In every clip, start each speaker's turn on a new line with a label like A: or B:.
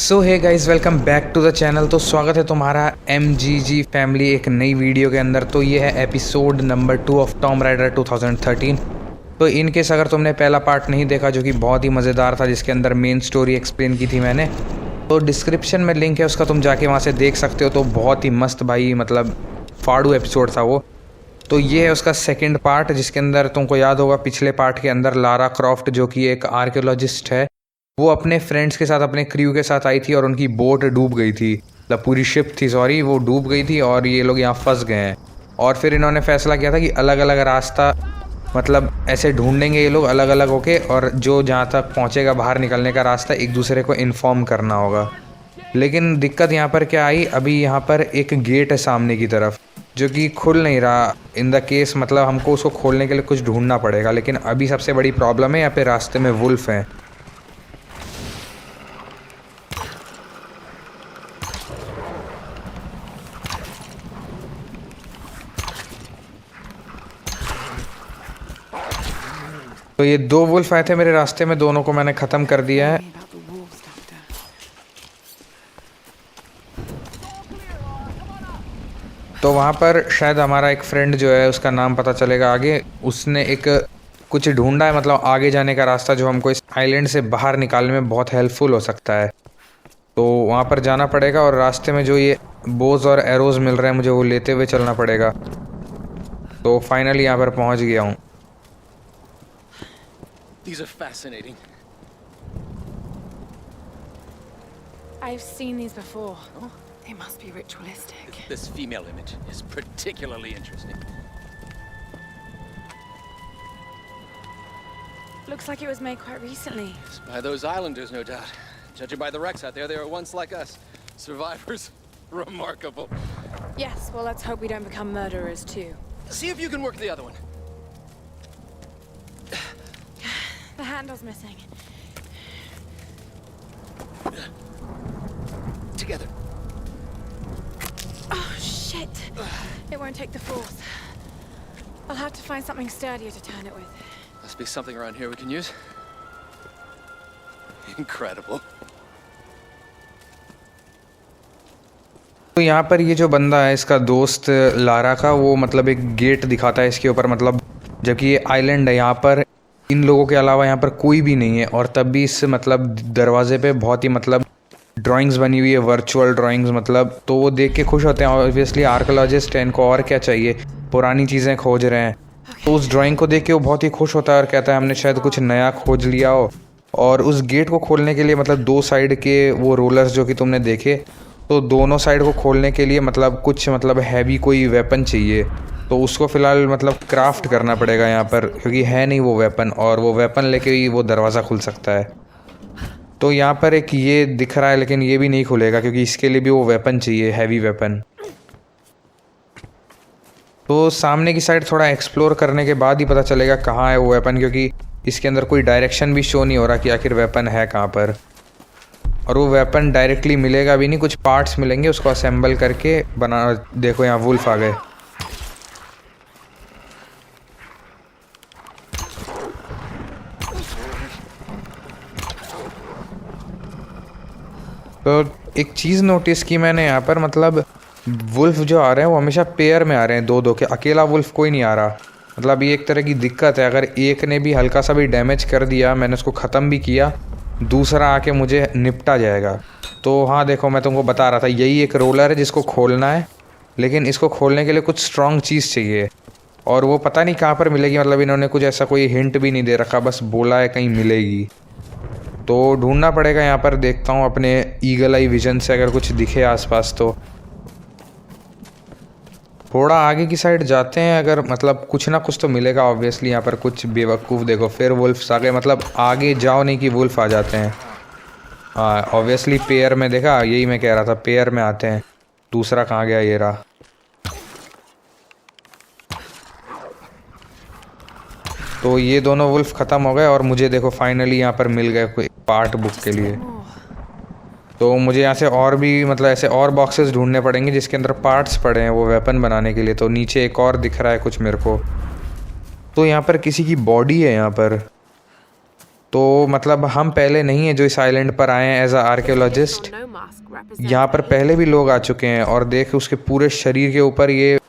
A: So hey guys, welcome back to the channel. तो स्वागत है तुम्हारा MGG फैमिली एक नई वीडियो के अंदर। तो ये है episode number 2 of Tom rider 2013। तो इन केस अगर तुमने पहला पार्ट नहीं देखा, जो कि बहुत ही मज़ेदार था, जिसके अंदर मेन स्टोरी एक्सप्लेन की थी मैंने, तो डिस्क्रिप्शन में लिंक है उसका, तुम जाके वहाँ से देख सकते हो। तो बहुत ही मस्त भाई, मतलब फाड़ू एपिसोड था वो। तो ये है उसका सेकंड पार्ट, जिसके अंदर तुमको याद होगा पिछले पार्ट के अंदर लारा क्रॉफ्ट, जो कि एक आर्कियोलॉजिस्ट है, वो अपने फ्रेंड्स के साथ, अपने क्रू के साथ आई थी और उनकी बोट डूब गई थी। मतलब पूरी शिप थी, सॉरी, वो डूब गई थी और ये लोग यहाँ फंस गए हैं। और फिर इन्होंने फैसला किया था कि अलग अलग रास्ता, मतलब ऐसे ढूंढेंगे ये लोग अलग अलग होके, और जो जहाँ तक पहुँचेगा बाहर निकलने का रास्ता, एक दूसरे को इन्फॉर्म करना होगा। लेकिन दिक्कत यहाँ पर क्या आई, अभी यहाँ पर एक गेट है सामने की तरफ, जो कि खुल नहीं रहा। इन द केस मतलब हमको उसको खोलने के लिए कुछ ढूंढना पड़ेगा। लेकिन अभी सबसे बड़ी प्रॉब्लम है, यहाँ पे रास्ते में वुल्फ हैं। तो ये दो वुल्फ आए थे मेरे रास्ते में, दोनों को मैंने ख़त्म कर दिया है। तो वहाँ पर शायद हमारा एक फ्रेंड जो है, उसका नाम पता चलेगा आगे, उसने एक कुछ ढूंढा है, मतलब आगे जाने का रास्ता, जो हमको इस आइलैंड से बाहर निकालने में बहुत हेल्पफुल हो सकता है। तो वहाँ पर जाना पड़ेगा और रास्ते में जो ये बोज और एरोज मिल रहे हैं मुझे, वो लेते हुए चलना पड़ेगा। तो फाइनली यहाँ पर पहुँच गया हूँ।
B: These are fascinating.
C: I've seen these before. Oh, they must be ritualistic.
B: This female image is particularly interesting.
C: Looks like it was made quite recently.
B: It's by those islanders, no doubt. Judging by the wrecks out there, they were once like us. Survivors. Remarkable.
C: Yes, well, let's hope we don't become murderers too.
B: See if you can work the other one.
C: The handle's missing.
B: Together.
C: Oh, shit. It won't take the force. I'll have to find something sturdier to turn it with.
B: Must be something around here we can use. Incredible.
A: तो यहाँ पर ये जो बंदा है, इसका दोस्त Lara का, वो मतलब एक गेट दिखाता है इसके ऊपर, मतलब जबकि ये आइलैंड है, यहाँ पर इन लोगों के अलावा यहाँ पर कोई भी नहीं है। और तब भी इस मतलब दरवाजे पे बहुत ही मतलब ड्राइंग्स बनी हुई है, वर्चुअल ड्राइंग्स, मतलब तो वो देख के खुश होते हैं। ऑब्वियसली आर्कियोलॉजिस्ट है, इनको और क्या चाहिए, पुरानी चीज़ें खोज रहे हैं। तो उस ड्राइंग को देख के वो बहुत ही खुश होता है और कहता है हमने शायद कुछ नया खोज लिया हो। और उस गेट को खोलने के लिए मतलब दो साइड के वो रोलर्स जो कि तुमने देखे, तो दोनों साइड को खोलने के लिए मतलब कुछ मतलब हैवी कोई वेपन चाहिए। तो उसको फ़िलहाल मतलब क्राफ्ट करना पड़ेगा यहाँ पर, क्योंकि है नहीं वो वेपन, और वो वेपन लेके ही वो दरवाज़ा खुल सकता है। तो यहाँ पर एक ये दिख रहा है, लेकिन ये भी नहीं खुलेगा क्योंकि इसके लिए भी वो वेपन चाहिए, हैवी वेपन। तो सामने की साइड थोड़ा एक्सप्लोर करने के बाद ही पता चलेगा कहाँ है वो वेपन, क्योंकि इसके अंदर कोई डायरेक्शन भी शो नहीं हो रहा कि आखिर वेपन है कहाँ पर। और वो वेपन डायरेक्टली मिलेगा भी नहीं, कुछ पार्ट्स मिलेंगे, उसको असेंबल करके बना। देखो यहाँ वुल्फ आ गए। तो एक चीज़ नोटिस की मैंने यहाँ पर, मतलब वुल्फ जो आ रहे हैं वो हमेशा पेयर में आ रहे हैं, दो दो के, अकेला वुल्फ कोई नहीं आ रहा। मतलब ये एक तरह की दिक्कत है, अगर एक ने भी हल्का सा भी डैमेज कर दिया, मैंने उसको ख़त्म भी किया, दूसरा आके मुझे निपटा जाएगा। तो हाँ देखो, मैं तुमको बता रहा था, यही एक रोलर है जिसको खोलना है, लेकिन इसको खोलने के लिए कुछ स्ट्रॉन्ग चीज़ चाहिए, और वो पता नहीं कहाँ पर मिलेगी। मतलब इन्होंने कुछ ऐसा कोई हिंट भी नहीं दे रखा, बस बोला है कहीं मिलेगी। तो ढूंढना पड़ेगा यहाँ पर, देखता हूँ अपने ईगल आई विजन से अगर कुछ दिखे आसपास। तो थोड़ा आगे की साइड जाते हैं, अगर मतलब कुछ ना कुछ तो मिलेगा ऑब्वियसली। यहाँ पर कुछ बेवकूफ़, देखो फिर वुल्फ्स आ गए, मतलब आगे जाओ नहीं कि वुल्फ आ जाते हैं। हाँ ऑब्वियसली पेयर में, देखा, यही मैं कह रहा था, पेयर में आते हैं। दूसरा कहाँ गया, ये रहा। तो ये दोनों वुल्फ ख़त्म हो गए और मुझे देखो फाइनली यहाँ पर मिल गए कोई पार्ट बुक के लिए। तो मुझे यहाँ से और भी मतलब ऐसे और बॉक्सेस ढूंढने पड़ेंगे जिसके अंदर पार्ट्स पड़े हैं वो वेपन बनाने के लिए। तो नीचे एक और दिख रहा है कुछ मेरे को। तो यहाँ पर किसी की बॉडी है यहाँ पर। तो मतलब हम पहले नहीं है जो इस आइलैंड पर आए हैं एज अ आर्कियोलॉजिस्ट। यहाँ पर पहले भी लोग आ चुके हैं और देख उसके पूरे शरीर के ऊपर ये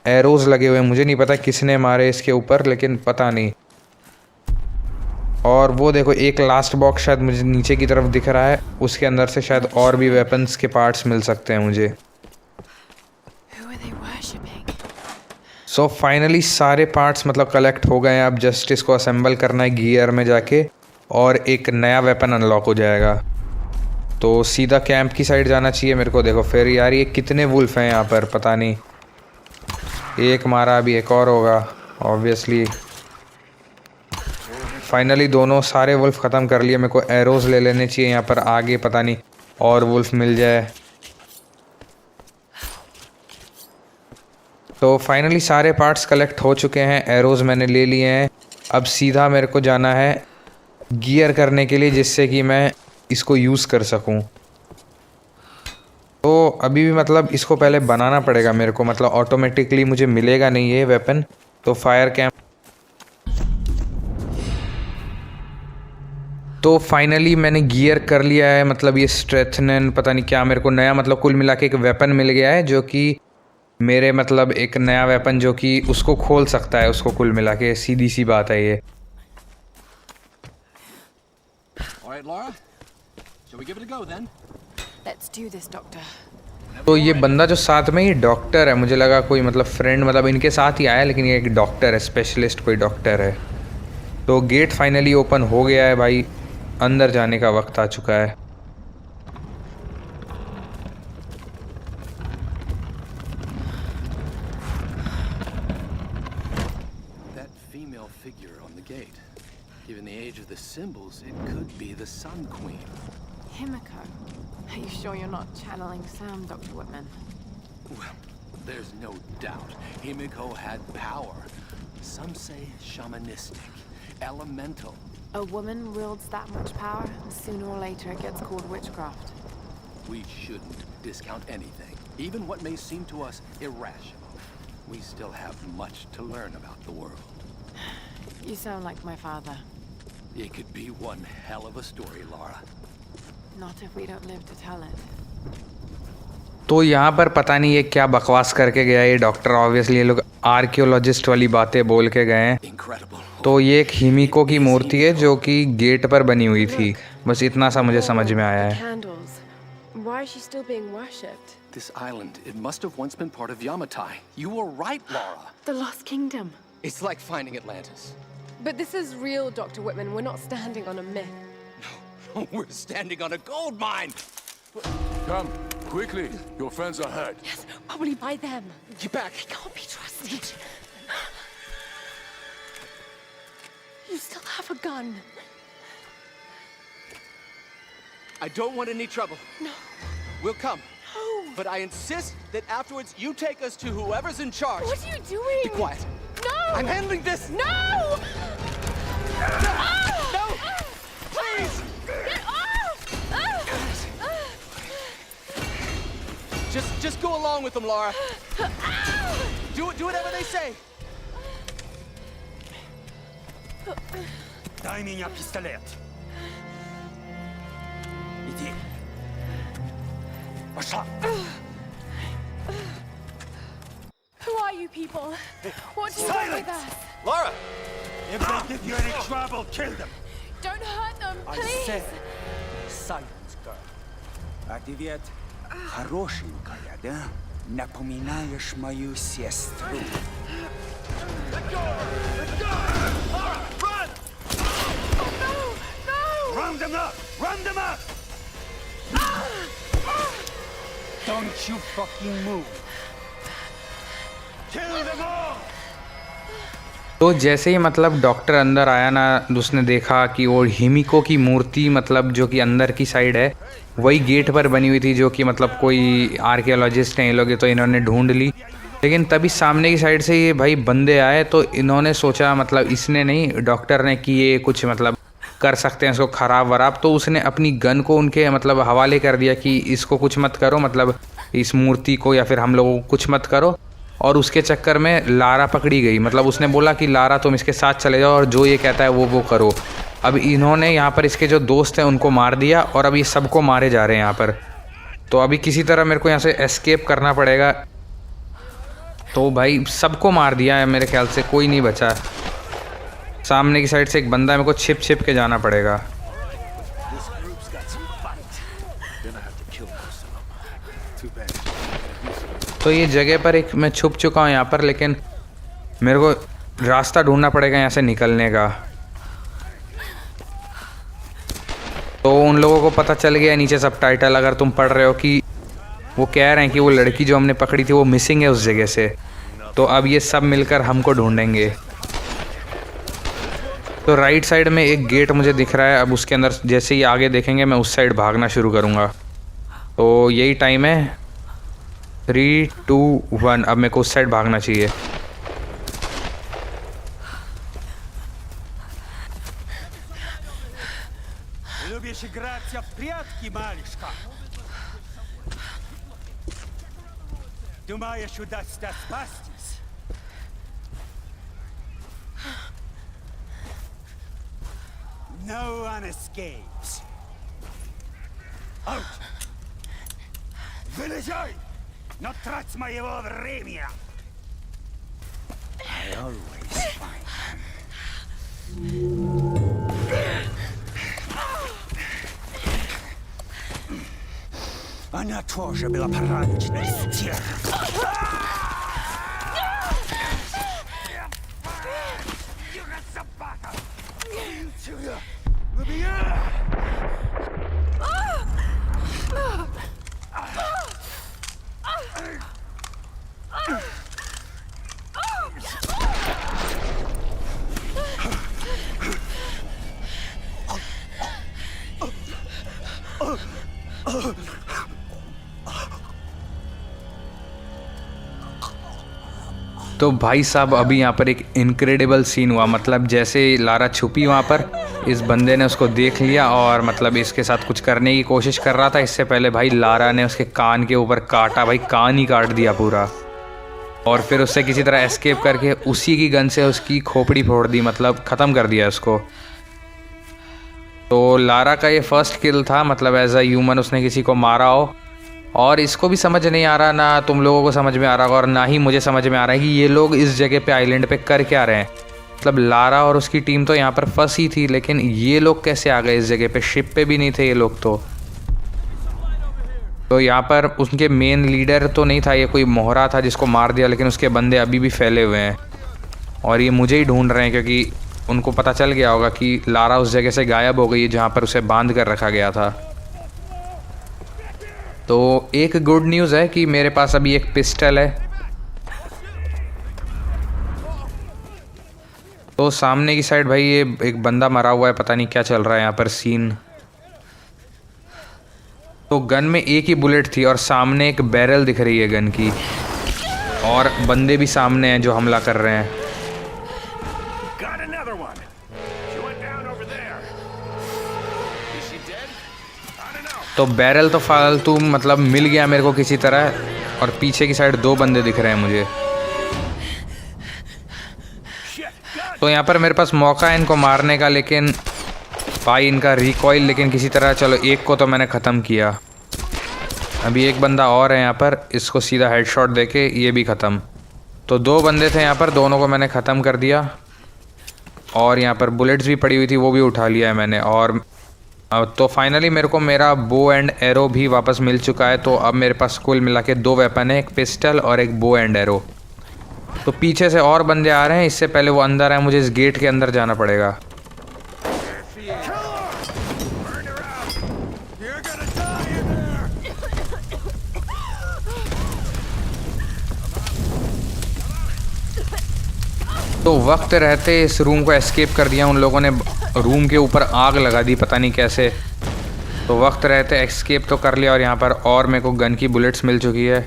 A: एरोज लगे हुए हैं। मुझे नहीं पता किसने मारे इसके ऊपर, लेकिन पता नहीं। और वो देखो एक लास्ट बॉक्स शायद मुझे नीचे की तरफ दिख रहा है, उसके अंदर से शायद और भी वेपन्स के पार्ट्स मिल सकते हैं मुझे। सो फाइनली सारे पार्ट्स मतलब कलेक्ट हो गए हैं। अब जस्ट इसको असेंबल करना है गियर में जाके और एक नया वेपन अनलॉक हो जाएगा। तो सीधा कैंप की साइड जाना चाहिए मेरे को। देखो फिर यार ये कितने वुल्फ हैं यहाँ पर, पता नहीं। एक मारा, अभी एक और होगा ऑब्वियसली। फाइनली दोनों सारे वुल्फ ख़त्म कर लिए। मेरे को एरोज ले लेने चाहिए यहाँ पर आगे, पता नहीं और वुल्फ मिल जाए। तो फाइनली सारे पार्ट्स कलेक्ट हो चुके हैं, एरोज मैंने ले लिए हैं। अब सीधा मेरे को जाना है गियर करने के लिए, जिससे कि मैं इसको यूज़ कर सकूं। तो अभी भी मतलब इसको पहले बनाना पड़ेगा मेरे को, मतलब ऑटोमेटिकली मुझे मिलेगा नहीं ये वेपन। तो फायर कैंप तो फाइनली मैंने गियर कर लिया है, मतलब ये स्ट्रेथनन पता नहीं क्या मेरे को नया मतलब कुल मिला के एक वेपन मिल गया है, जो कि मेरे मतलब एक नया वेपन जो कि उसको खोल सकता है उसको कुल मिला के। सीधी सी बात है ये।
B: All right, Laura. Shall we give it a go then?
C: Let's do this, Doctor.
A: तो ये बंदा जो साथ में, ये डॉक्टर है। मुझे लगा कोई मतलब फ्रेंड मतलब इनके साथ ही आया, लेकिन ये एक डॉक्टर है, स्पेशलिस्ट कोई डॉक्टर है। तो गेट फाइनली ओपन हो गया है भाई, अंदर जाने का वक्त आ चुका है।
B: That female figure on the gate. Given the age of the symbols, it could be the Sun Queen.
C: Himiko. Are you sure you're not channeling Sam, Dr. Whitman?
B: Well, there's no doubt Himiko had power. Some say shamanistic, elemental.
C: A woman wields that much power, and sooner or later it gets called witchcraft.
B: We shouldn't discount anything, even what may seem to us irrational. We still have much to learn about the world.
C: You sound like my father.
B: It could be one hell of a story, Laura.
C: Not if we don't live to tell it.
A: तो यहाँ पर पता नहीं ये क्या बकवास करके गया ये डॉक्टर। ऑब्वियसली ये लोग आर्कियोलॉजिस्ट वाली बातें बोल के गए हैं।
B: Incredible.
A: तो ये एक हिमिको की मूर्ति है जो कि गेट पर बनी हुई थी। बस इतना सा मुझे समझ में आया है।
C: Candles. Why is she still being worshipped?
B: This island, it must have once been part of Yamatai. You were right, Laura.
C: The Lost Kingdom.
B: It's like finding Atlantis.
C: But this is real, Dr. Whitman. We're not standing on a myth.
B: We're standing on a gold mine.
D: Come, quickly. Your friends are hurt.
C: Yes, probably by them.
B: Get back.
C: They can't be trusted. You still have a gun.
B: I don't want any trouble.
C: No.
B: We'll come.
C: No.
B: But I insist that afterwards you take us to whoever's in charge.
C: What are you doing?
B: Be quiet.
C: No.
B: I'm handling this.
C: No.
B: No! Please!
C: Get off!
B: Just go along with them, Laura. Do whatever they say.
D: Дай меня пистолет. Иди. Пошла.
C: Who are you people? What do you want with us?
B: Laura!
D: If they give you any trouble, kill them.
C: Don't hurt them,
D: I
C: please.
D: said silence, girl. А ты ведь хорошенькая, да? Напоминаешь мою сестру.
B: Let go! Laura, run!
C: No!
D: Round them up! Round them up! Don't you fucking move. Kill them all!
A: तो जैसे ही मतलब doctor अंदर आया ना, उसने देखा कि वो हिमिको की मूर्ति मतलब जो कि अंदर की साइड है वही गेट पर बनी हुई थी, जो कि मतलब कोई आर्कियोलॉजिस्ट हैं ये लोग, तो इन्होंने ढूंढ ली। लेकिन तभी सामने की साइड से ये भाई बंदे आए, तो इन्होंने सोचा मतलब इसने नहीं, डॉक्टर ने, कि ये कुछ मतलब कर सकते हैं इसको ख़राब वराब। तो उसने अपनी गन को उनके मतलब हवाले कर दिया कि इसको कुछ मत करो, मतलब इस मूर्ति को या फिर हम लोगों को कुछ मत करो। और उसके चक्कर में लारा पकड़ी गई। मतलब उसने बोला कि लारा तुम इसके साथ चले जाओ और जो ये कहता है वो करो। अब इन्होंने यहाँ पर इसके जो दोस्त हैं उनको मार दिया और अब ये सबको मारे जा रहे हैं यहाँ पर। तो अभी किसी तरह मेरे को यहाँ से एस्केप करना पड़ेगा। तो भाई सबको मार दिया है मेरे ख्याल से, कोई नहीं बचा। सामने की साइड से एक बंदा है, मेरे को छिप छिप के जाना पड़ेगा। तो ये जगह पर एक मैं छुप चुका हूँ यहाँ पर, लेकिन मेरे को रास्ता ढूंढना पड़ेगा यहाँ से निकलने का। तो उन लोगों को पता चल गया नीचे सबटाइटल अगर तुम पढ़ रहे हो कि वो कह रहे हैं कि वो लड़की जो हमने पकड़ी थी वो मिसिंग है उस जगह से। तो अब ये सब मिलकर हमको ढूंढेंगे। तो राइट साइड में एक गेट मुझे दिख रहा है, अब उसके अंदर जैसे ही आगे देखेंगे मैं उस साइड भागना शुरू करूँगा। तो यही टाइम है, 3, 2, 1। अब मेरे को उस साइड भागना चाहिए।
E: Любишь играть в прятки, малышка? Думаешь, удастся спастись? No one escapes. Out! Вылезай! Но трать моего времени! I always find Она тоже была порядочной стервой. Собака! Сюда! Убей!
A: तो भाई साहब अभी यहाँ पर एक इनक्रेडिबल सीन हुआ। मतलब जैसे लारा छुपी वहाँ पर, इस बंदे ने उसको देख लिया और मतलब इसके साथ कुछ करने की कोशिश कर रहा था। इससे पहले भाई लारा ने उसके कान के ऊपर काटा, भाई कान ही काट दिया पूरा। और फिर उससे किसी तरह एस्केप करके उसी की गन से उसकी खोपड़ी फोड़ दी, मतलब ख़त्म कर दिया उसको। तो लारा का ये फर्स्ट किल था, मतलब एज अ ह्यूमन उसने किसी को मारा हो। और इसको भी समझ नहीं आ रहा, ना तुम लोगों को समझ में आ रहा और ना ही मुझे समझ में आ रहा है कि ये लोग इस जगह पे आइलैंड पे कर क्या रहे हैं। मतलब लारा और उसकी टीम तो यहाँ पर फंसी थी, लेकिन ये लोग कैसे आ गए इस जगह पे? शिप पे भी नहीं थे ये लोग। तो यहाँ पर उनके मेन लीडर तो नहीं था, ये कोई मोहरा था जिसको मार दिया, लेकिन उसके बंदे अभी भी फैले हुए हैं और ये मुझे ही ढूंढ रहे हैं, क्योंकि उनको पता चल गया होगा कि लारा उस जगह से गायब हो गई है जहाँ पर उसे बांध कर रखा गया था। तो एक गुड न्यूज़ है कि मेरे पास अभी एक पिस्टल है। तो सामने की साइड भाई ये एक बंदा मरा हुआ है, पता नहीं क्या चल रहा है यहाँ पर सीन। तो गन में एक ही बुलेट थी और सामने एक बैरल दिख रही है गन की, और बंदे भी सामने हैं जो हमला कर रहे हैं। तो बैरल तो फालतू मतलब मिल गया मेरे को किसी तरह, और पीछे की साइड 2 बंदे दिख रहे हैं मुझे। तो यहाँ पर मेरे पास मौका है इनको मारने का, लेकिन भाई इनका रिकॉइल, लेकिन किसी तरह चलो एक को तो मैंने ख़त्म किया। अभी एक बंदा और है यहाँ पर, इसको सीधा हेडशॉट देके ये भी ख़त्म। तो 2 बंदे थे यहाँ पर, दोनों को मैंने ख़त्म कर दिया। और यहाँ पर बुलेट्स भी पड़ी हुई थी, वो भी उठा लिया है मैंने। और तो फाइनली मेरे को मेरा बो एंड एरो भी वापस मिल चुका है। तो अब मेरे पास कुल मिला के 2 वेपन है, एक पिस्टल और एक बो एंड एरो। तो पीछे से और बंदे आ रहे हैं, इससे पहले वो अंदर आए मुझे इस गेट के अंदर जाना पड़ेगा। तो वक्त रहते इस रूम को एस्केप कर दिया उन लोगों ने। रूम के ऊपर आग लगा दी, पता नहीं कैसे। तो वक्त रहते एस्केप तो कर लिया, और यहाँ पर और मेरे को गन की बुलेट्स मिल चुकी है।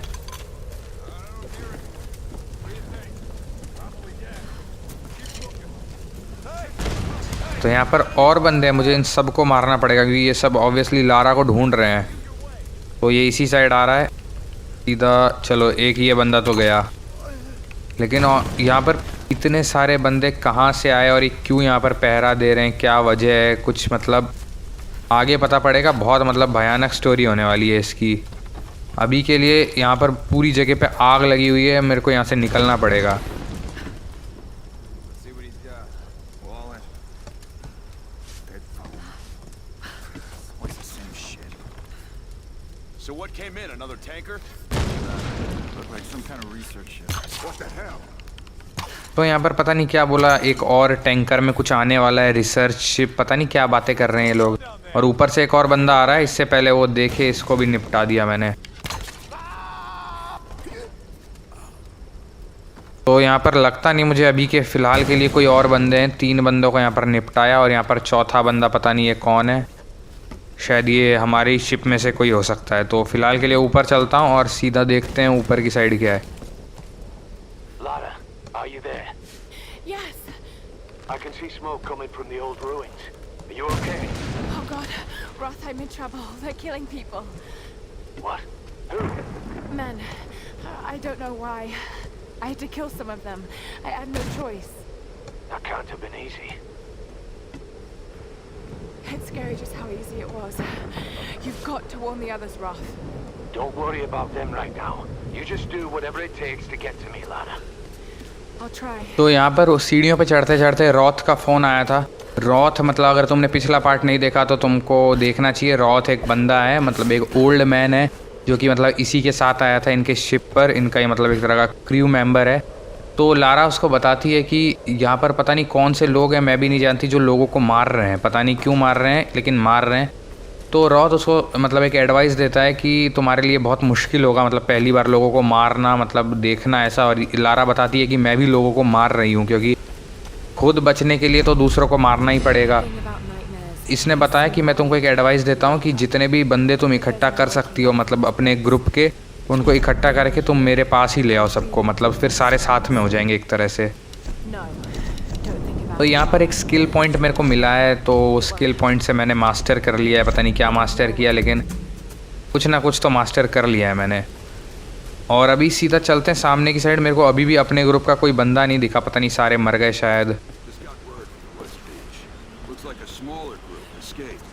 A: तो यहाँ पर और बंदे हैं, मुझे इन सब को मारना पड़ेगा क्योंकि ये सब ऑब्वियसली लारा को ढूंढ रहे हैं। तो ये इसी साइड आ रहा है सीधा। चलो एक ये बंदा तो गया, लेकिन यहाँ पर इतने सारे बंदे कहाँ से आए और ये क्यों यहाँ पर पहरा दे रहे हैं, क्या वजह है, कुछ मतलब आगे पता पड़ेगा। बहुत मतलब भयानक स्टोरी होने वाली है इसकी। अभी के लिए यहाँ पर पूरी जगह पे आग लगी हुई है, मेरे को यहाँ से निकलना पड़ेगा।
D: So what came in? Another tanker?
F: Looked like some kind of research ship.
D: What the hell?
A: तो यहाँ पर पता नहीं क्या बोला, एक और टैंकर में कुछ आने वाला है, रिसर्च शिप, पता नहीं क्या बातें कर रहे हैं ये लोग। और ऊपर से एक और बंदा आ रहा है, इससे पहले वो देखे, इसको भी निपटा दिया मैंने। तो यहाँ पर लगता नहीं मुझे अभी के फ़िलहाल के लिए कोई और बंदे हैं। 3 बंदों को यहाँ पर निपटाया और यहाँ पर चौथा बंदा पता नहीं ये कौन है, शायद ये हमारी शिप में से कोई हो सकता है। तो फ़िलहाल के लिए ऊपर चलता हूँ और सीधा देखते हैं ऊपर की साइड क्या है।
G: Lara, are you there?
C: Yes.
G: I can see smoke coming from the old ruins. Are you okay?
C: Oh God, Roth, I'm in trouble. They're killing people.
G: What? Who?
C: Men. I don't know why. I had to kill some of them. I had no choice.
G: That can't have been easy.
C: It's scary just how easy it was. You've got to warn the others, Roth.
G: Don't worry about them right now. You just do whatever it takes to get to me, Lara.
C: I'll try.
A: तो यहाँ पर सीढ़ियों पे चढ़ते चढ़ते रॉथ का phone आया था। रॉथ मतलब अगर तुमने पिछला पार्ट नहीं देखा तो तुमको देखना चाहिए। रॉथ एक बंदा है, मतलब एक ओल्ड मैन है जो कि मतलब इसी के साथ आया था इनके शिप पर। इनका ये मतलब एक तरह का क्रू मेंबर है। तो लारा उसको बताती है कि यहाँ पर पता नहीं कौन से लोग हैं, मैं भी नहीं जानती, जो लोगों को मार रहे हैं। पता नहीं क्यों मार रहे हैं, लेकिन मार रहे हैं। तो रॉथ उसको मतलब एक एडवाइस देता है कि तुम्हारे लिए बहुत मुश्किल होगा, मतलब पहली बार लोगों को मारना, मतलब देखना ऐसा। और लारा बताती है कि मैं भी लोगों को मार रही हूँ, क्योंकि खुद बचने के लिए तो दूसरों को मारना ही पड़ेगा।
C: Thing about nightmares.
A: इसने बताया कि मैं तुमको एक एडवाइस देता हूँ कि जितने भी बंदे तुम इकट्ठा कर सकती हो, मतलब अपने ग्रुप के, उनको इकट्ठा करके तुम मेरे पास ही ले आओ सबको, मतलब फिर सारे साथ में हो जाएंगे एक तरह से।
C: No. Don't think about
A: तो यहाँ पर एक स्किल पॉइंट मेरे को मिला है, तो स्किल पॉइंट से मैंने मास्टर कर लिया है। पता नहीं क्या मास्टर किया, लेकिन कुछ ना कुछ तो मास्टर कर लिया है मैंने। और अभी सीधा चलते हैं सामने की साइड। मेरे को अभी भी अपने ग्रुप का कोई बंदा नहीं दिखा, पता नहीं सारे मर गए शायद।
F: Just got word from West Beach. Looks like a smaller group escaped.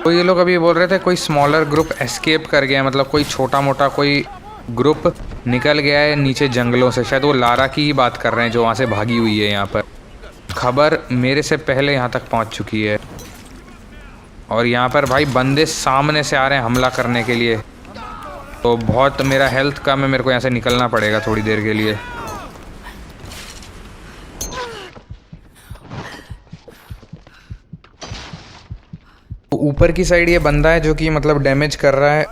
A: तो ये लोग अभी बोल रहे थे कोई स्मॉलर ग्रुप एस्केप कर गया है, मतलब कोई छोटा मोटा कोई ग्रुप निकल गया है नीचे जंगलों से। शायद वो लारा की ही बात कर रहे हैं जो वहाँ से भागी हुई है। यहाँ पर खबर मेरे से पहले यहाँ तक पहुँच चुकी है। और यहाँ पर भाई बंदे सामने से आ रहे हैं हमला करने के लिए। तो बहुत मेरा हेल्थ कम है, मेरे को यहाँ से निकलना पड़ेगा थोड़ी देर के लिए। तो ऊपर की साइड ये बंदा है जो कि मतलब डैमेज कर रहा है,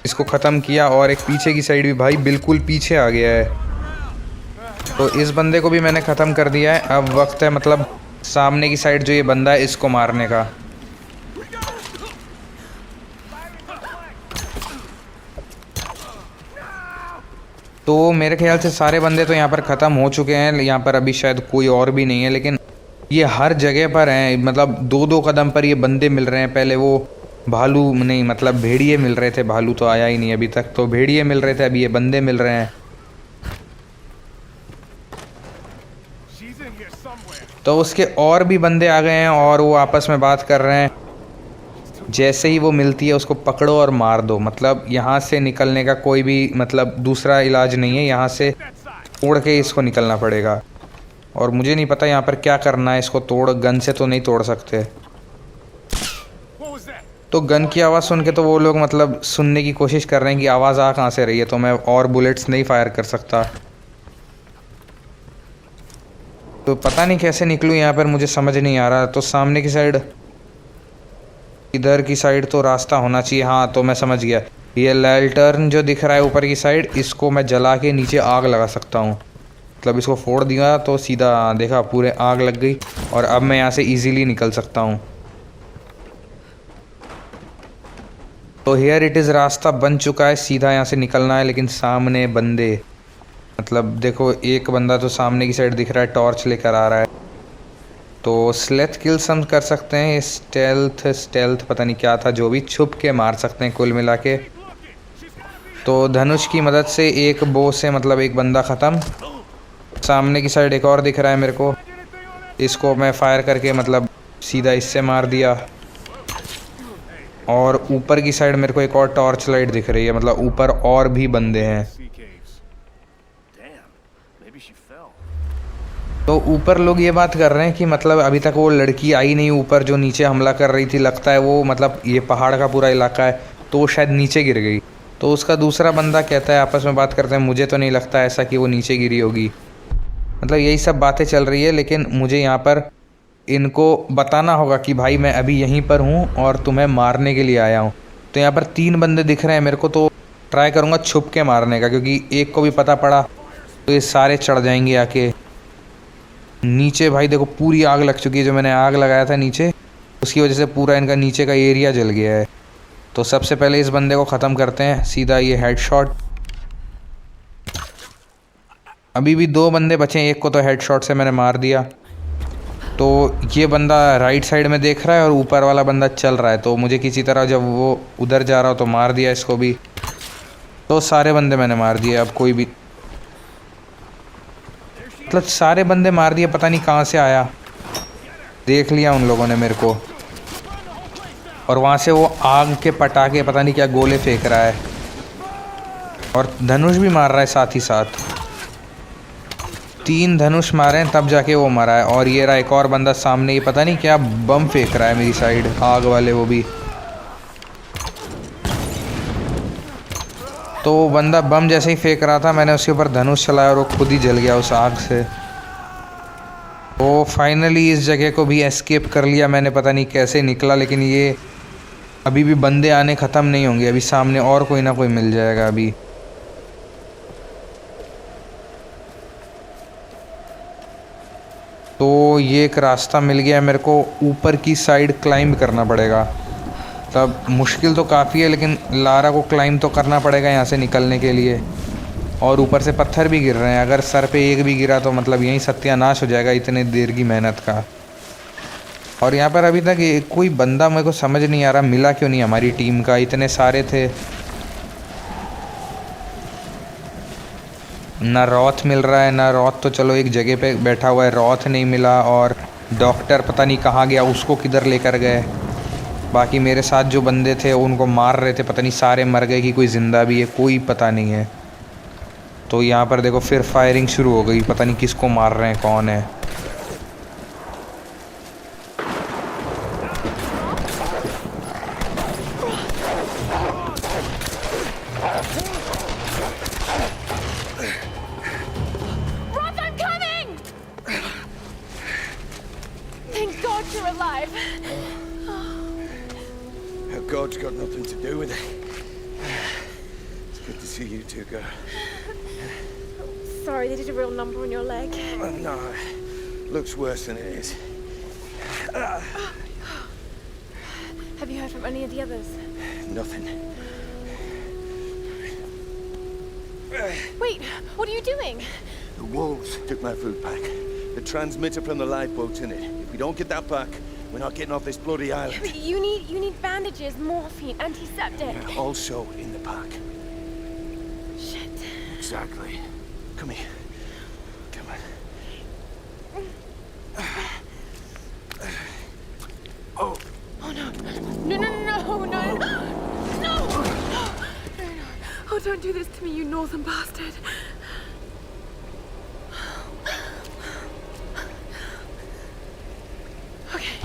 A: इसको ख़त्म किया। और एक पीछे की साइड भी भाई बिल्कुल पीछे आ गया है, तो इस बंदे को भी मैंने ख़त्म कर दिया है। अब वक्त है मतलब सामने की साइड जो ये बंदा है इसको मारने का। तो मेरे ख्याल से सारे बंदे तो यहाँ पर ख़त्म हो चुके हैं। यहाँ पर अभी शायद कोई और भी नहीं है, लेकिन ये हर जगह पर हैं। मतलब 2-2 कदम पर ये बंदे मिल रहे हैं। पहले वो भालू नहीं, मतलब भेड़िए मिल रहे थे, भालू तो आया ही नहीं अभी तक। तो भेड़िए मिल रहे थे, अभी ये बंदे मिल रहे हैं। तो उसके और भी बंदे आ गए हैं और वो आपस में बात कर रहे हैं। जैसे ही वो मिलती है उसको पकड़ो और मार दो। मतलब यहाँ से निकलने का कोई भी मतलब दूसरा इलाज नहीं है, यहाँ से तोड़ के इसको निकलना पड़ेगा। और मुझे नहीं पता यहाँ पर क्या करना है। इसको तोड़, गन से तो नहीं तोड़ सकते। तो गन की आवाज़ सुन के तो वो लोग मतलब सुनने की कोशिश कर रहे हैं कि आवाज़ आ कहाँ से रही है, तो मैं और बुलेट्स नहीं फायर कर सकता। तो पता नहीं कैसे निकलूँ यहाँ पर, मुझे समझ नहीं आ रहा। तो सामने की साइड, इधर की साइड तो रास्ता होना चाहिए। हाँ, तो मैं समझ गया। ये लैल्टर्न जो दिख रहा है ऊपर की साइड, इसको मैं जला के नीचे आग लगा सकता हूँ। मतलब इसको फोड़ दिया तो सीधा देखा पूरे आग लग गई, और अब मैं यहाँ से इजीली निकल सकता हूँ। तो हियर इट इज़, रास्ता बन चुका है, सीधा यहाँ से निकलना है। लेकिन सामने बंदे, मतलब देखो एक बंदा तो सामने की साइड दिख रहा है, टॉर्च लेकर आ रहा है। तो स्लेथ किल्स हम कर सकते हैं। स्टेल्थ पता नहीं क्या था, जो भी, छुप के मार सकते हैं कुल मिला के। तो धनुष की मदद से एक बो से मतलब एक बंदा ख़त्म। सामने की साइड एक और दिख रहा है मेरे को, इसको मैं फायर करके मतलब सीधा इससे मार दिया। और ऊपर की साइड मेरे को एक और टॉर्च लाइट दिख रही है, मतलब ऊपर और भी बंदे हैं। तो ऊपर लोग ये बात कर रहे हैं कि मतलब अभी तक वो लड़की आई नहीं ऊपर जो नीचे हमला कर रही थी। लगता है वो मतलब ये पहाड़ का पूरा इलाका है तो वो शायद नीचे गिर गई। तो उसका दूसरा बंदा कहता है, आपस में बात करते हैं, मुझे तो नहीं लगता ऐसा कि वो नीचे गिरी होगी। मतलब यही सब बातें चल रही है, लेकिन मुझे यहाँ पर इनको बताना होगा कि भाई मैं अभी यहीं पर हूँ और तुम्हें मारने के लिए आया हूँ। तो यहाँ पर 3 बंदे दिख रहे हैं मेरे को, तो ट्राई करूँगा छुप के मारने का, क्योंकि एक को भी पता पड़ा तो ये सारे चढ़ जाएंगे आके नीचे। भाई देखो पूरी आग लग चुकी है, जो मैंने आग लगाया था नीचे उसकी वजह से पूरा इनका नीचे का एरिया जल गया है। तो सबसे पहले इस बंदे को ख़त्म करते हैं, सीधा ये हेडशॉट। अभी भी 2 बंदे बचे हैं, एक को तो हेडशॉट से मैंने मार दिया। तो ये बंदा राइट साइड में देख रहा है और ऊपर वाला बंदा चल रहा है, तो मुझे किसी तरह जब वो उधर जा रहा हो तो मार दिया इसको भी। तो सारे बंदे मैंने मार दिए, अब कोई भी मतलब सारे बंदे मार दिए, पता नहीं कहाँ से आया। देख लिया उन लोगों ने मेरे को, और वहाँ से वो आग के पटाखे पता नहीं क्या गोले फेंक रहा है, और धनुष भी मार रहा है साथ ही साथ। 3 धनुष मारे हैं तब जाके वो मरा है। और ये रहा एक और बंदा सामने, ये पता नहीं क्या बम फेंक रहा है मेरी साइड, आग वाले वो भी। तो वो बंदा बम जैसे ही फेंक रहा था मैंने उसके ऊपर धनुष चलाया और वो खुद ही जल गया उस आग से। तो फाइनली इस जगह को भी एस्केप कर लिया मैंने, पता नहीं कैसे निकला, लेकिन ये अभी भी बंदे आने ख़त्म नहीं होंगे, अभी सामने और कोई ना कोई मिल जाएगा अभी। तो ये एक रास्ता मिल गया मेरे को, ऊपर की साइड क्लाइंब करना पड़ेगा। तब मुश्किल तो काफ़ी है, लेकिन लारा को क्लाइंब तो करना पड़ेगा यहाँ से निकलने के लिए। और ऊपर से पत्थर भी गिर रहे हैं, अगर सर पे एक भी गिरा तो मतलब यहीं सत्यानाश हो जाएगा इतने देर की मेहनत का। और यहाँ पर अभी तक कोई बंदा मेरे को समझ नहीं आ रहा मिला क्यों नहीं हमारी टीम का, इतने सारे थे। ना रॉथ मिल रहा है, ना रॉथ तो चलो एक जगह पे बैठा हुआ है, रॉथ नहीं मिला। और डॉक्टर पता नहीं कहाँ गया, उसको किधर लेकर गए। बाकी मेरे साथ जो बंदे थे उनको मार रहे थे, पता नहीं सारे मर गए कि कोई ज़िंदा भी है, कोई पता नहीं है। तो यहाँ पर देखो फिर फायरिंग शुरू हो गई, पता नहीं किसको मार रहे हैं, कौन है।
C: Roth, I'm coming! Thank God you're alive.
F: God's got nothing to do with it. It's good to see you two, girl.
C: Sorry, they did a real number on your leg.
F: No, looks worse than it is.
C: Have you heard from any of the others?
F: Nothing.
C: Wait, what are you doing?
F: The wolves took my food pack. The transmitter from the lifeboat's in it. If we don't get that back, we're not getting off this bloody island.
C: You need bandages, morphine, antiseptic.
F: Also in the pack.
C: Shit.
F: Exactly. Come here. Come on. Oh.
C: Oh no. No, no, no, no, no. No! No! Oh, don't do this to me, you northern bastard. Okay.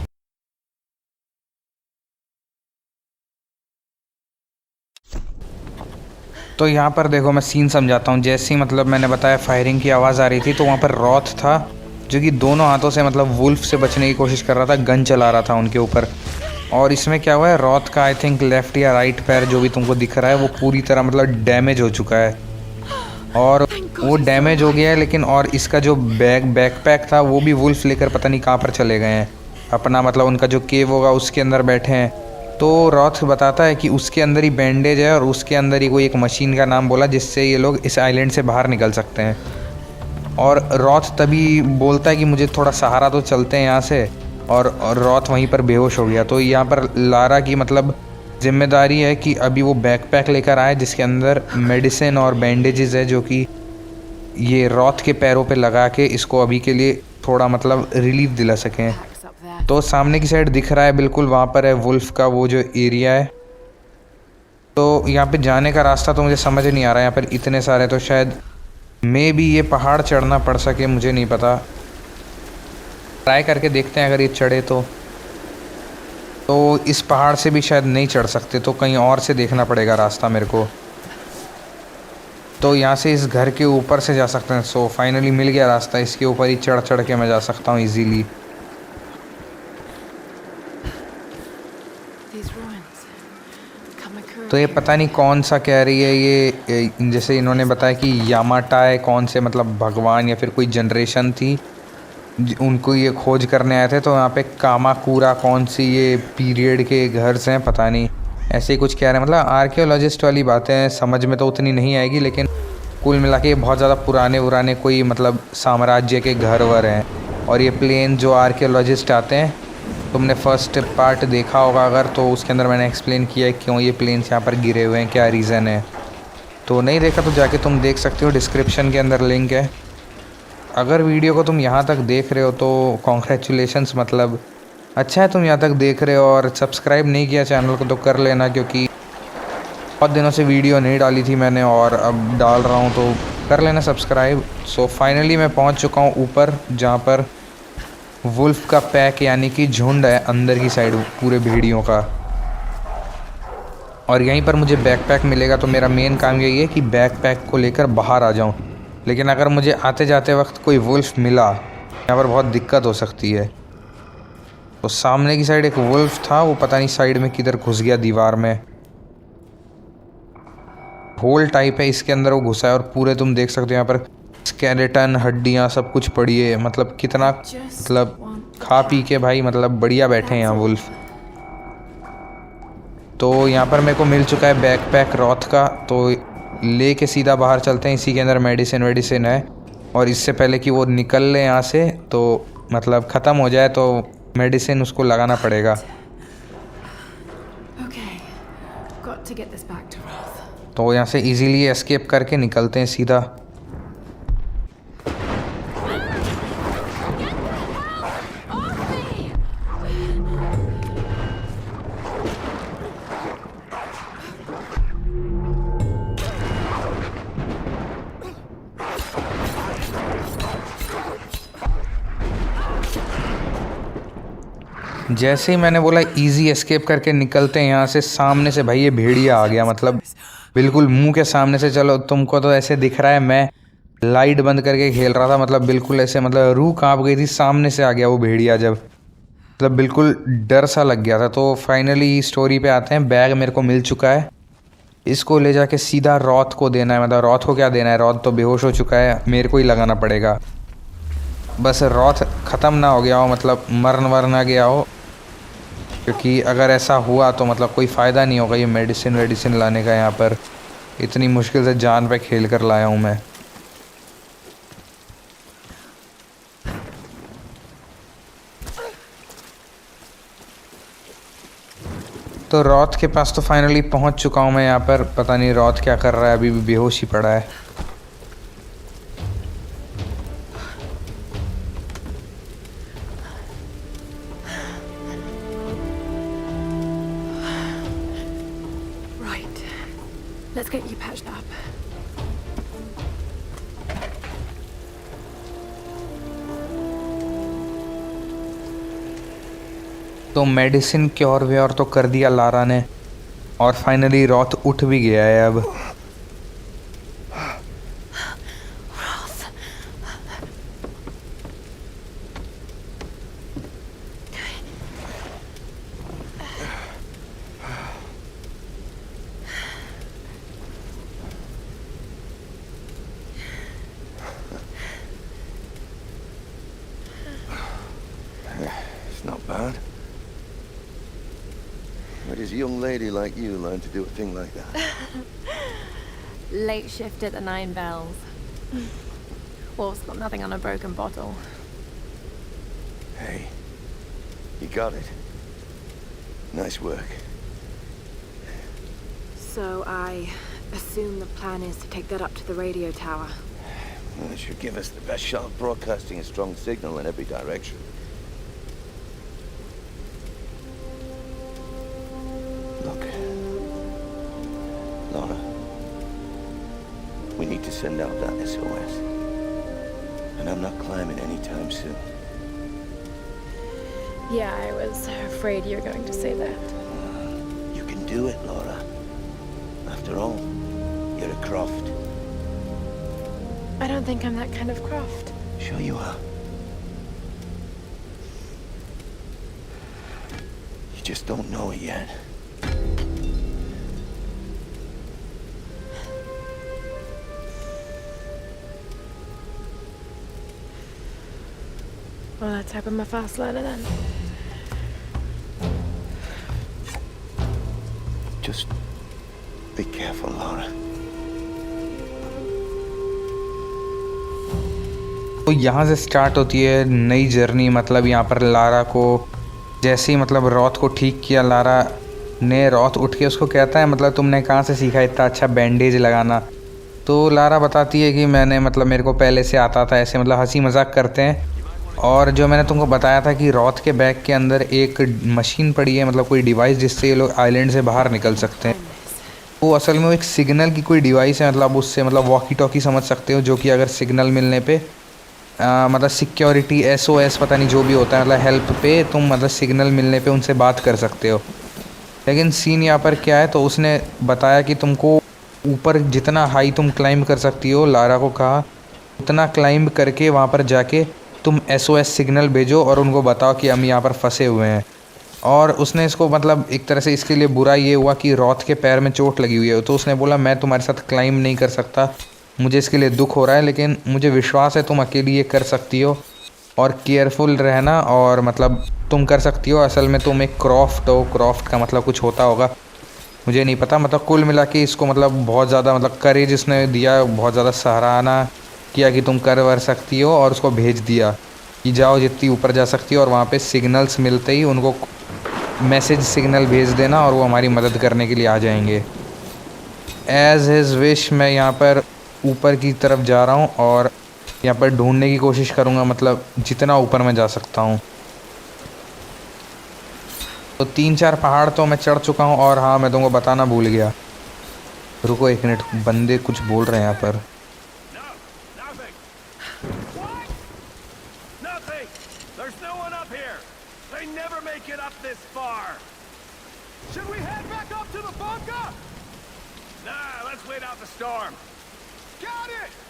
A: तो यहाँ पर देखो मैं scene समझाता हूँ। जैसे ही मतलब मैंने बताया फायरिंग की आवाज़ आ रही थी, तो वहाँ पर रॉथ था जो कि दोनों हाथों से मतलब वुल्फ से बचने की कोशिश कर रहा था, गन चला रहा था उनके ऊपर। और इसमें क्या हुआ है, रॉथ का आई थिंक लेफ़्ट या राइट पैर जो भी तुमको दिख रहा है वो पूरी तरह मतलब डैमेज हो चुका है, और वो डैमेज हो गया है। लेकिन और इसका जो बैकपैक था वो भी वुल्फ लेकर पता नहीं कहाँ पर चले गए हैं, अपना मतलब उनका जो केव होगा उसके अंदर बैठे हैं। तो रॉथ बताता है कि उसके अंदर ही बैंडेज है और उसके अंदर ही कोई एक मशीन का नाम बोला जिससे ये लोग इस आइलैंड से बाहर निकल सकते हैं। और रॉथ तभी बोलता है कि मुझे थोड़ा सहारा तो चलते हैं यहाँ से, और रॉथ वहीं पर बेहोश हो गया। तो यहाँ पर लारा की मतलब जिम्मेदारी है कि अभी वो बैकपैक लेकर आए जिसके अंदर मेडिसिन और बैंडेजेस है जो कि ये रॉथ के पैरों पे लगा के इसको अभी के लिए थोड़ा मतलब रिलीफ दिला सकें।
C: Packs up there.
A: तो सामने की साइड दिख रहा है बिल्कुल, वहाँ पर है वुल्फ का वो जो एरिया है। तो यहाँ पे जाने का रास्ता तो मुझे समझ नहीं आ रहा है, यहाँ पर इतने सारे, तो शायद मे भी ये पहाड़ चढ़ना पड़ सके, मुझे नहीं पता। ट्राई करके देखते हैं अगर ये चढ़े तो इस पहाड़ से भी शायद नहीं चढ़ सकते, तो कहीं और से देखना पड़ेगा रास्ता मेरे को। तो यहाँ से इस घर के ऊपर से जा सकते हैं। सो फाइनली मिल गया रास्ता, इसके ऊपर ही चढ़ चढ़ के मैं जा सकता हूँ इजीली।
C: These ruins. Kamakura.
A: तो ये पता नहीं कौन सा कह रही है ये, जैसे इन्होंने बताया कि यामाटा है, कौन से मतलब भगवान या फिर कोई जनरेशन थी उनको ये खोज करने आए थे। तो यहाँ पे कामाकुरा कौन सी ये पीरियड के घर हैं, पता नहीं, ऐसे ही कुछ कह रहे हैं। मतलब आर्कियोलॉजिस्ट वाली बातें समझ में तो उतनी नहीं आएगी, लेकिन कुल मिला के बहुत ज़्यादा पुराने कोई मतलब साम्राज्य के घर वर हैं। और ये प्लेन जो आर्कियोलॉजिस्ट आते हैं, तुमने फर्स्ट पार्ट देखा होगा अगर, तो उसके अंदर मैंने एक्सप्लेन किया है क्यों ये प्लेन्स यहाँ पर गिरे हुए हैं, क्या रीज़न है। तो नहीं देखा तो जाके तुम देख सकते हो, डिस्क्रिप्शन के अंदर लिंक है। अगर वीडियो को तुम यहाँ तक देख रहे हो तो कॉन्ग्रेचुलेशंस, मतलब अच्छा है तुम यहाँ तक देख रहे हो। और सब्सक्राइब नहीं किया चैनल को तो कर लेना, क्योंकि बहुत दिनों से वीडियो नहीं डाली थी मैंने और अब डाल रहा हूँ, तो कर लेना सब्सक्राइब। सो फाइनली मैं पहुँच चुका हूँ ऊपर, जहाँ पर वुल्फ का पैक यानी कि झुंड है अंदर की साइड पूरे भेड़ियों का। और यहीं पर मुझे बैकपैक मिलेगा, तो मेरा मेन काम यही है कि बैकपैक को लेकर बाहर आ जाऊँ। लेकिन अगर मुझे आते जाते वक्त कोई वुल्फ मिला, यहाँ पर बहुत दिक्कत हो सकती है। तो सामने की साइड एक वुल्फ था, वो पता नहीं साइड में किधर घुस गया दीवार में। होल टाइप है इसके अंदर, वो घुसा है और पूरे तुम देख सकते हो यहाँ पर स्केलेटन, हड्डियाँ सब कुछ पड़ी है। मतलब कितना मतलब खा पी के भाई मतलब बढ़िया बैठे हैं यहाँ वुल्फ। तो यहाँ पर मेरे को मिल चुका है बैकपैक रॉथ का, तो ले के सीधा बाहर चलते हैं। इसी के अंदर मेडिसिन है, और इससे पहले कि वो निकल ले यहाँ से, तो मतलब ख़त्म हो जाए, तो मेडिसिन उसको लगाना पड़ेगा।
C: Okay. Got to get this back to Roth.
A: तो यहाँ से इजीली एस्केप करके निकलते हैं सीधा। जैसे ही मैंने बोला इजी एस्केप करके निकलते हैं यहाँ से, सामने से भाई ये भेड़िया आ गया, मतलब बिल्कुल मुंह के सामने से। चलो तुमको तो ऐसे दिख रहा है, मैं लाइट बंद करके खेल रहा था, मतलब बिल्कुल ऐसे मतलब रूह कांप गई थी, सामने से आ गया वो भेड़िया जब, मतलब बिल्कुल डर सा लग गया था। तो फाइनली स्टोरी पे आते हैं। बैग मेरे को मिल चुका है, इसको ले जाके सीधा रॉथ को देना है। मतलब रॉथ को क्या देना है, रॉथ तो बेहोश हो चुका है, मेरे को ही लगाना पड़ेगा। बस रॉथ ख़त्म ना हो गया हो, मतलब मर ना गया हो, क्योंकि अगर ऐसा हुआ तो मतलब कोई फ़ायदा नहीं होगा ये मेडिसिन लाने का। यहाँ पर इतनी मुश्किल से जान पे खेल कर लाया हूँ मैं। तो रॉथ के पास तो फाइनली पहुँच चुका हूँ मैं यहाँ पर। पता नहीं रॉथ क्या कर रहा है, अभी भी बेहोश ही पड़ा है।
C: Let's get you patched up.
A: तो मेडिसिन क्योर व्योर तो कर दिया लारा ने, और फाइनली रॉथ उठ भी गया है अब।
F: It's not bad. Where does a young lady like you learn to do a thing like that?
C: Late shift at the Nine Bells. Wolf's got nothing on a broken bottle.
F: Hey, you got it. Nice work.
C: So I assume the plan is to take that up to the radio tower.
F: It should give us the best shot of broadcasting a strong signal in every direction. Look, Laura, we need to send out that SOS. And I'm not climbing anytime soon.
C: Yeah, I was afraid you were going to say that.
F: You can do it, Laura. After all, you're a Croft.
C: I don't think I'm that kind of Croft.
F: Sure you are. You just don't know it yet.
C: Well, let's hope I'm a fast learner then.
F: Just be careful, Laura.
A: तो यहाँ से start होती है नई journey. मतलब यहाँ पर Lara को जैसे ही मतलब रॉथ को ठीक किया, लारा ने रॉथ उठ के उसको कहता है मतलब तुमने कहाँ से सीखा इतना अच्छा बैंडेज लगाना। तो लारा बताती है कि मैंने मतलब मेरे को पहले से आता था, ऐसे मतलब हंसी मजाक करते हैं। और जो मैंने तुमको बताया था कि रॉथ के बैग के अंदर एक मशीन पड़ी है, मतलब कोई डिवाइस जिससे ये लोग आइलैंड से बाहर निकल सकते हैं। वो असल में वो एक सिग्नल की कोई डिवाइस है, मतलब उससे मतलब वॉकी टॉकी समझ सकते हो, जो कि अगर सिग्नल मिलने पे मतलब सिक्योरिटी SOS पता नहीं जो भी होता है, मतलब हेल्प पे तुम मतलब सिग्नल मिलने पे उनसे बात कर सकते हो। लेकिन सीन यहाँ पर क्या है, तो उसने बताया कि तुमको ऊपर जितना हाई तुम क्लाइंब कर सकती हो, लारा को कहा उतना क्लाइंब करके वहाँ पर जाके तुम SOS सिग्नल भेजो और उनको बताओ कि हम यहाँ पर फंसे हुए हैं। और उसने इसको मतलब एक तरह से इसके लिए बुरा ये हुआ कि रॉथ के पैर में चोट लगी हुई है, तो उसने बोला मैं तुम्हारे साथ क्लाइंब नहीं कर सकता, मुझे इसके लिए दुख हो रहा है, लेकिन मुझे विश्वास है तुम अकेली ये कर सकती हो और केयरफुल रहना और मतलब तुम कर सकती हो। असल में तुम एक क्रॉफ्ट हो, क्रॉफ्ट का मतलब कुछ होता होगा, मुझे नहीं पता। मतलब कुल मिला के इसको मतलब बहुत ज़्यादा मतलब करेज इसने दिया, बहुत ज़्यादा सराहना किया कि तुम कर सकती हो, और उसको भेज दिया कि जाओ जितनी ऊपर जा सकती हो और वहाँ पे सिग्नल्स मिलते ही उनको मैसेज सिग्नल भेज देना और वो हमारी मदद करने के लिए आ जाएंगे। एज़ हिज विश मैं यहाँ पर ऊपर की तरफ जा रहा हूँ और यहाँ पर ढूंढने की कोशिश करूँगा, मतलब जितना ऊपर मैं जा सकता हूँ। तो 3-4 पहाड़ तो मैं चढ़ चुका हूँ। और हाँ, मैं तुमको बताना भूल गया, रुको एक मिनट, बंदे कुछ बोल रहे हैं यहाँ पर।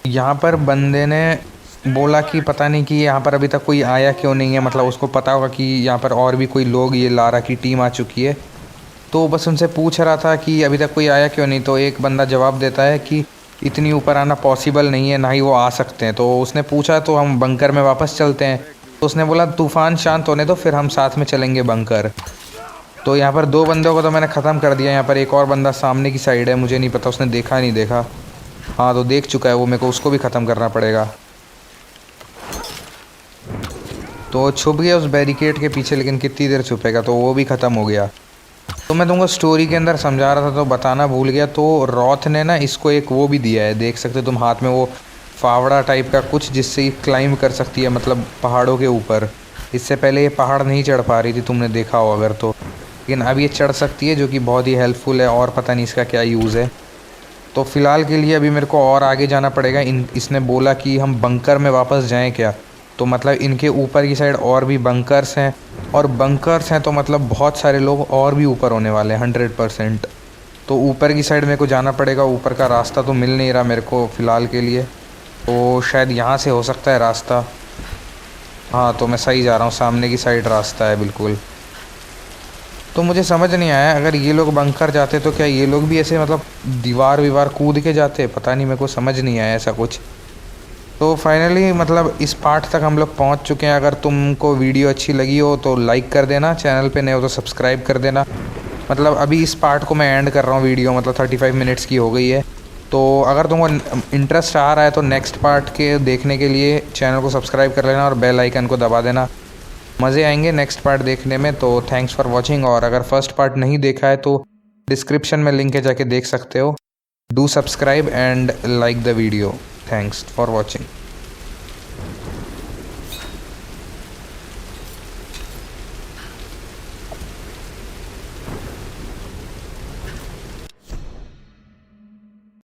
A: यहाँ पर बंदे ने बोला कि पता नहीं कि यहाँ पर अभी तक कोई आया क्यों नहीं है, मतलब उसको पता होगा कि यहाँ पर और भी कोई लोग, ये लारा की टीम आ चुकी है, तो बस उनसे पूछ रहा था कि अभी तक कोई आया क्यों नहीं। तो एक बंदा जवाब देता है कि इतनी ऊपर आना पॉसिबल नहीं है, ना ही वो आ सकते हैं। तो उसने पूछा तो हम बंकर में वापस चलते हैं। तो उसने बोला तूफ़ान शांत होने दो, फिर हम साथ में चलेंगे बंकर। तो यहाँ पर 2 बंदों को तो मैंने ख़त्म कर दिया। यहाँ पर एक और बंदा सामने की साइड है, मुझे नहीं पता उसने देखा नहीं देखा। हाँ तो देख चुका है वो, मेरे को उसको भी ख़त्म करना पड़ेगा। तो छुप गया उस बैरिकेड के पीछे, लेकिन कितनी देर छुपेगा, तो वो भी ख़त्म हो गया। तो मैं तुमको स्टोरी के अंदर समझा रहा था तो बताना भूल गया। तो रॉथ ने ना इसको एक वो भी दिया है, देख सकते हो तुम हाथ में, वो फावड़ा टाइप का कुछ, जिससे ये क्लाइंब कर सकती है मतलब पहाड़ों के ऊपर। इससे पहले ये पहाड़ नहीं चढ़ पा रही थी, तुमने देखा हो अगर तो, लेकिन अब ये चढ़ सकती है, जो कि बहुत ही हेल्पफुल है। और पता नहीं इसका क्या यूज़ है। तो फ़िलहाल के लिए अभी मेरे को और आगे जाना पड़ेगा। इसने बोला कि हम बंकर में वापस जाएं क्या, तो मतलब इनके ऊपर की साइड और भी बंकर्स हैं, और बंकर्स हैं तो मतलब बहुत सारे लोग और भी ऊपर होने वाले हैं 100%। तो ऊपर की साइड मेरे को जाना पड़ेगा। ऊपर का रास्ता तो मिल नहीं रहा मेरे को फ़िलहाल के लिए, तो शायद यहाँ से हो सकता है रास्ता। हाँ तो मैं सही जा रहा हूँ, सामने की साइड रास्ता है बिल्कुल। तो मुझे समझ नहीं आया, अगर ये लोग बंकर जाते तो क्या ये लोग भी ऐसे मतलब दीवार कूद के जाते, पता नहीं, मेरे को समझ नहीं आया ऐसा कुछ। तो फाइनली मतलब इस पार्ट तक हम लोग पहुंच चुके हैं। अगर तुमको वीडियो अच्छी लगी हो तो लाइक कर देना, चैनल पे नए हो तो सब्सक्राइब कर देना। मतलब अभी इस पार्ट को मैं एंड कर रहा हूँ, वीडियो मतलब 35 मिनट्स की हो गई है। तो अगर तुमको इंटरेस्ट आ रहा है तो नेक्स्ट पार्ट के देखने के लिए चैनल को सब्सक्राइब कर लेना और बेल आइकन को दबा देना, मज़े आएंगे नेक्स्ट पार्ट देखने में। तो थैंक्स फॉर वॉचिंग। और अगर फर्स्ट पार्ट नहीं देखा है तो डिस्क्रिप्शन में लिंक है, जाके देख सकते हो। Do subscribe and like the video. Thanks for watching.